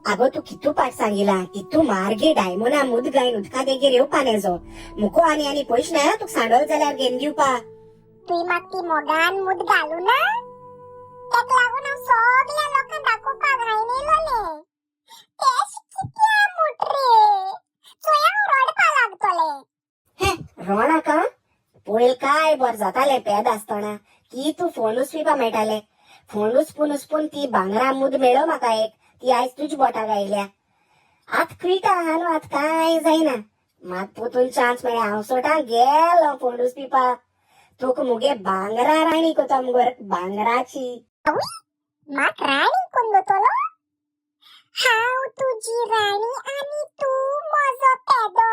आगो तू कितू पाठ सांगिला कितू मार्गे डायमोना मुद गायन उदका देगेर येवपा नेजो मुको आनी पयश ना तुक सांडोल जाल्यार घेवन दिवपा. तुई म्हाक ती मोगान मुद घालू ना तेक लागून हांव सगळ्या लोकांक दाखोवपाक घायन येयलोले. तेश कितल्या मोठ रे चोय हांव रडपा लागतोले. हे रोणा का पळय काय बर जाताले पेद आसतना की तू फोनूच पिवपा मेळटाले. फोनूच पुनूच ती भांगरा मुद मेळ्ळो म्हाका एक ती आयज तुज बोटाक आयल्या. आत क्विटा आहा न्हू आत काय जायना मात पोतून चान्स मेळ्ळ्या हांव सोटा गेलो फोनूच पिवपा. तुक मुगे भांगरा राणी कोता मुगोर भांगराची. म्हाक राणी कोण दोतोलो? हांव तुजी राणी आनी तू म्हजो पेदो.